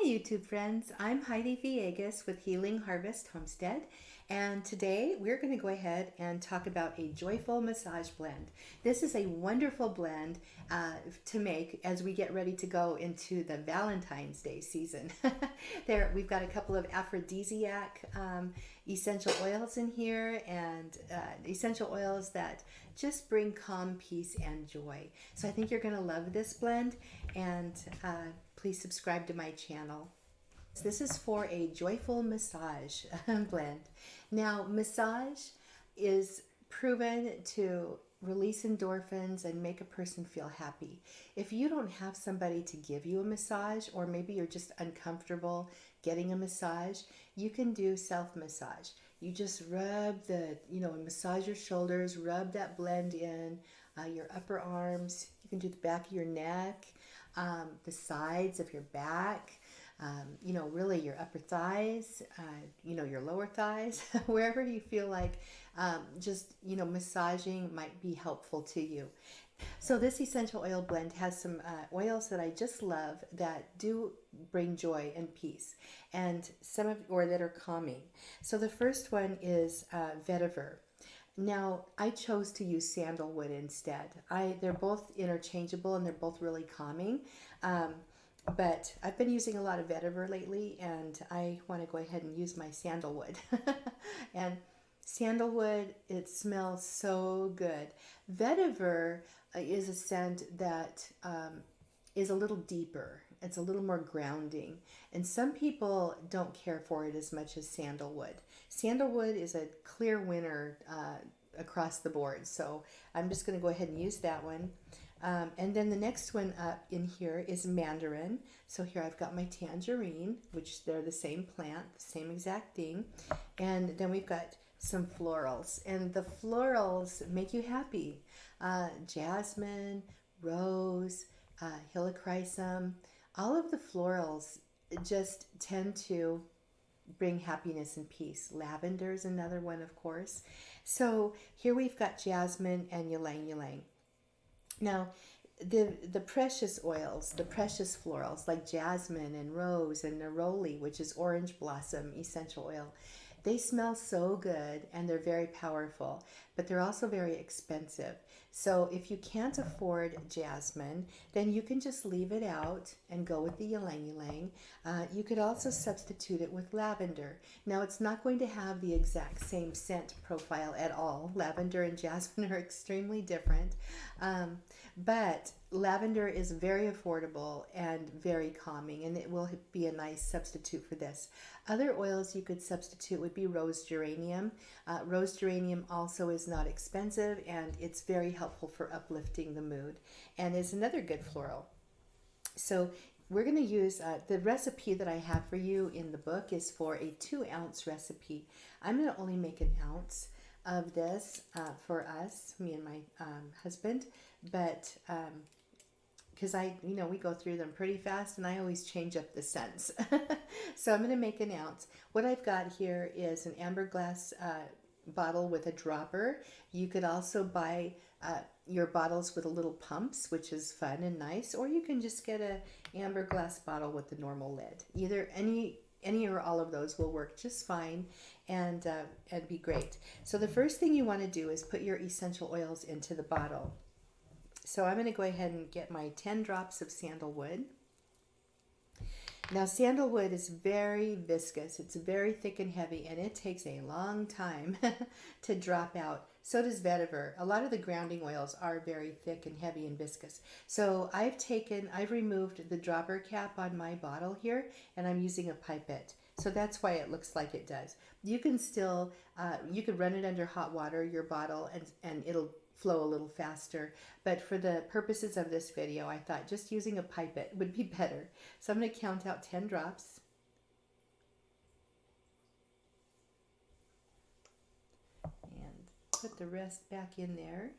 YouTube friends, I'm Heidi Villegas with Healing Harvest Homestead, and today we're going to go ahead and talk about a joyful massage blend. This is a wonderful blend to make as we get ready to go into the Valentine's Day season. There, we've got a couple of aphrodisiac essential oils in here, and essential oils that just bring calm, peace, and joy. So I think you're going to love this blend, and please subscribe to my channel. This is for a joyful massage blend. Now, massage is proven to release endorphins and make a person feel happy. If you don't have somebody to give you a massage, or maybe you're just uncomfortable getting a massage, you can do self-massage. You just rub massage your shoulders, rub that blend in, your upper arms. You can do the back of your neck, the sides of your back, really your upper thighs, your lower thighs, wherever you feel like massaging might be helpful to you. So this essential oil blend has some oils that I just love that do bring joy and peace, and that are calming. So the first one is vetiver. Now, I chose to use sandalwood instead. They're both interchangeable and they're both really calming. But I've been using a lot of vetiver lately, and I want to go ahead and use my sandalwood. And sandalwood, it smells so good. Vetiver is a scent that is a little deeper. It's a little more grounding. And some people don't care for it as much as sandalwood. Sandalwood is a clear winner across the board. So I'm just going to go ahead and use that one. And then the next one up in here is mandarin. So here I've got my tangerine, which they're the same plant, the same exact thing. And then we've got some florals. And the florals make you happy. Jasmine, rose, helichrysum, all of the florals just tend to bring happiness and peace. Lavender is another one, of course. So here we've got jasmine and ylang ylang. Now, the precious oils, the precious florals like jasmine and rose and neroli, which is orange blossom essential oil, they smell so good and they're very powerful, but they're also very expensive. So if you can't afford jasmine, then you can just leave it out and go with the ylang ylang. You could also substitute it with lavender. Now, it's not going to have the exact same scent profile at all. Lavender and jasmine are extremely different, but lavender is very affordable and very calming, and it will be a nice substitute for this. Other oils you could substitute would be rose geranium. Rose geranium also is not expensive, and it's very helpful for uplifting the mood, and is another good floral. So we're going to use the recipe that I have for you in the book is for a 2-ounce recipe. I'm going to only make an ounce of this for us, me and my husband, but because we go through them pretty fast, and I always change up the scents. So I'm going to make an ounce. What I've got here is an amber glass bottle with a dropper. You could also buy your bottles with a little pumps, which is fun and nice, or you can just get a amber glass bottle with the normal lid. Either any or all of those will work just fine and be great. So the first thing you want to do is put your essential oils into the bottle. So I'm going to go ahead and get my 10 drops of sandalwood. Now, sandalwood is very viscous. It's very thick and heavy, and it takes a long time to drop out. So does vetiver. A lot of the grounding oils are very thick and heavy and viscous. So I've removed the dropper cap on my bottle here, and I'm using a pipette. So that's why it looks like it does. You can still, you could run it under hot water, your bottle, and it'll flow a little faster. But for the purposes of this video, I thought just using a pipette would be better. So I'm going to count out 10 drops. And put the rest back in there.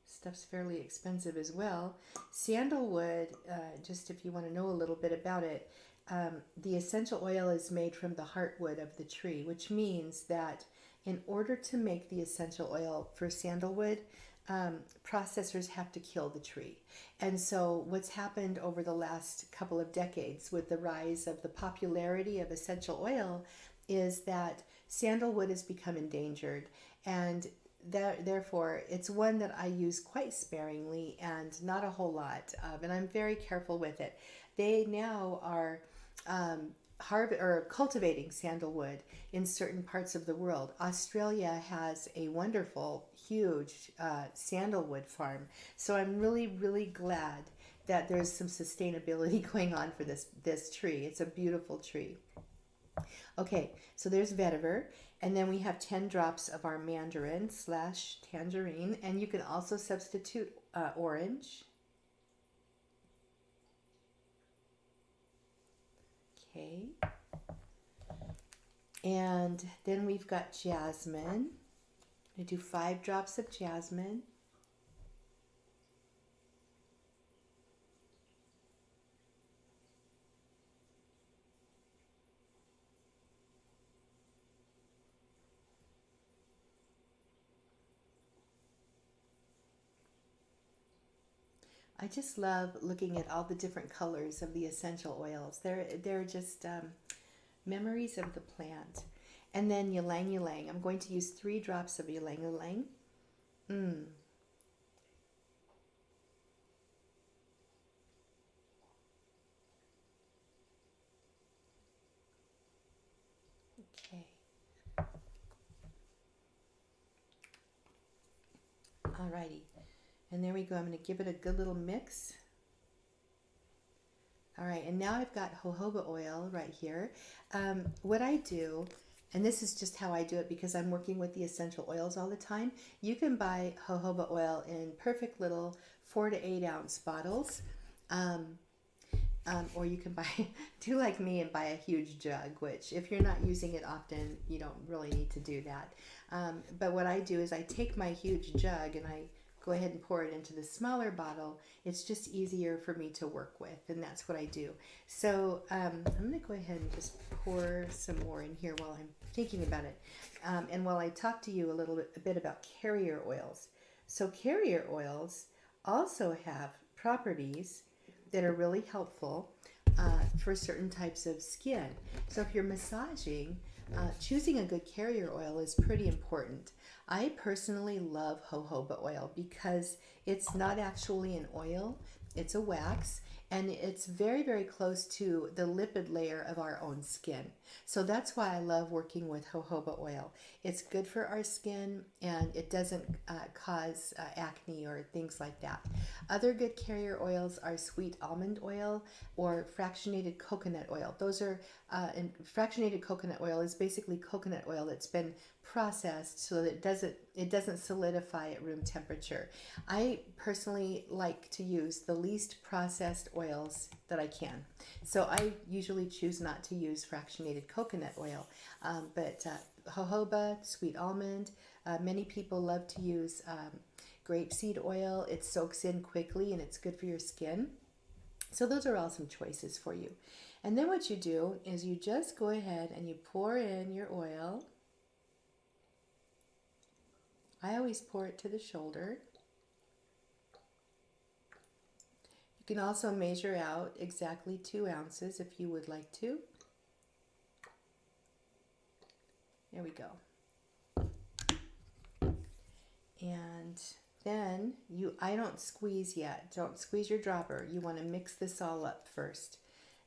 Stuff's fairly expensive as well. Sandalwood, just if you want to know a little bit about it, the essential oil is made from the heartwood of the tree, which means that in order to make the essential oil for sandalwood, processors have to kill the tree. And so, what's happened over the last couple of decades with the rise of the popularity of essential oil is that sandalwood has become endangered, and therefore, it's one that I use quite sparingly and not a whole lot of, and I'm very careful with it. They now are cultivating sandalwood in certain parts of the world. Australia has a wonderful, huge sandalwood farm. So I'm really, really glad that there's some sustainability going on for this tree. It's a beautiful tree. Okay, so there's vetiver, and then we have 10 drops of our mandarin slash tangerine, and you can also substitute orange. Okay. And then we've got jasmine. I do 5 drops of jasmine. I just love looking at all the different colors of the essential oils. They're just memories of the plant. And then Ylang Ylang. I'm going to use 3 drops of Ylang Ylang. Okay. Alrighty. And there we go. I'm going to give it a good little mix. All right, and now I've got jojoba oil right here. What I do, and this is just how I do it because I'm working with the essential oils all the time, you can buy jojoba oil in perfect little 4 to 8 ounce bottles. Or you can do like me and buy a huge jug, which if you're not using it often, you don't really need to do that. But what I do is I take my huge jug and I go ahead and pour it into the smaller bottle. It's just easier for me to work with, and that's what I do. So I'm going to go ahead and just pour some more in here while I'm thinking about it. And while I talk to you a bit about carrier oils. So carrier oils also have properties that are really helpful for certain types of skin. So if you're massaging, choosing a good carrier oil is pretty important. I personally love jojoba oil because it's not actually an oil, it's a wax, and it's very, very close to the lipid layer of our own skin. So that's why I love working with jojoba oil. It's good for our skin and it doesn't cause acne or things like that. Other good carrier oils are sweet almond oil or fractionated coconut oil. Those are, and fractionated coconut oil is basically coconut oil that's been processed so that it doesn't solidify at room temperature. I personally like to use the least processed oils that I can. So I usually choose not to use fractionated coconut oil, but jojoba, sweet almond, many people love to use grapeseed oil. It soaks in quickly and it's good for your skin. So those are all some choices for you. And then what you do is you just go ahead and you pour in your oil. I always pour it to the shoulder. You can also measure out exactly 2 ounces if you would like to. There we go. And then I don't squeeze yet. Don't squeeze your dropper. You want to mix this all up first.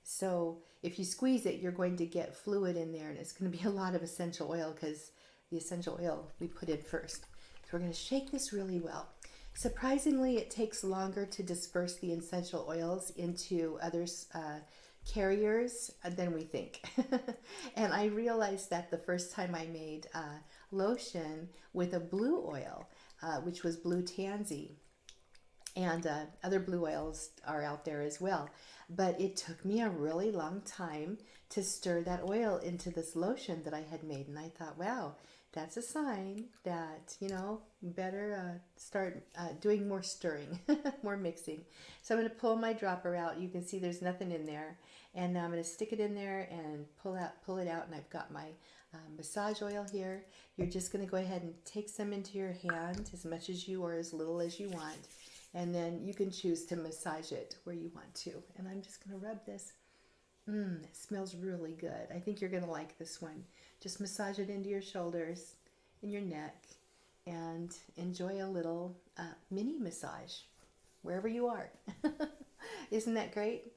So if you squeeze it, you're going to get fluid in there and it's going to be a lot of essential oil because the essential oil we put in first. So we're going to shake this really well. Surprisingly, it takes longer to disperse the essential oils into other carriers than we think. And I realized that the first time I made lotion with a blue oil, which was Blue Tansy. And other blue oils are out there as well. But it took me a really long time to stir that oil into this lotion that I had made. And I thought, wow, that's a sign that, you know, better start doing more stirring, more mixing. So I'm going to pull my dropper out. You can see there's nothing in there. And now I'm going to stick it in there and pull it out. And I've got my massage oil here. You're just going to go ahead and take some into your hand, as much as you or as little as you want. And then you can choose to massage it where you want to. And I'm just going to rub this. It smells really good. I think you're going to like this one. Just massage it into your shoulders, in your neck, and enjoy a little mini massage wherever you are. Isn't that great?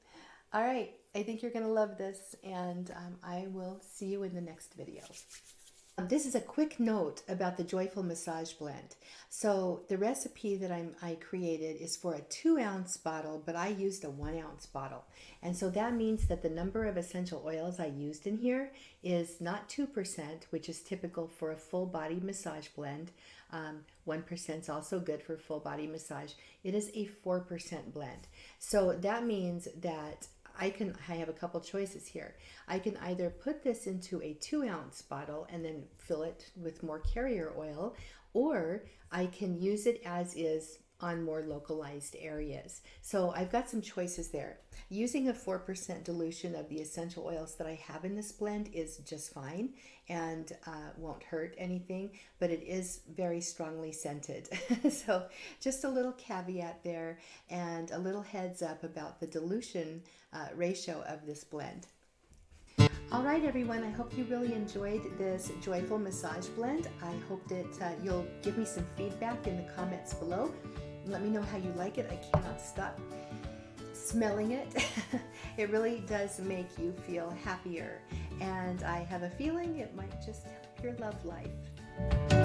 All right, I think you're going to love this, and I will see you in the next video. This is a quick note about the Joyful Massage Blend. So the recipe that I created is for a 2-ounce bottle, but I used a 1-ounce bottle. And so that means that the number of essential oils I used in here is not 2%, which is typical for a full body massage blend. 1% is also good for full body massage. It is a 4% blend. So that means that I have a couple choices here. I can either put this into a 2-ounce bottle and then fill it with more carrier oil, or I can use it as is on more localized areas. So I've got some choices there. Using a 4% dilution of the essential oils that I have in this blend is just fine and won't hurt anything, but it is very strongly scented. So just a little caveat there and a little heads up about the dilution ratio of this blend. All right, everyone, I hope you really enjoyed this Joyful Massage Blend. I hope that you'll give me some feedback in the comments below. Let me know how you like it. I cannot stop smelling it. It really does make you feel happier, and I have a feeling it might just help your love life.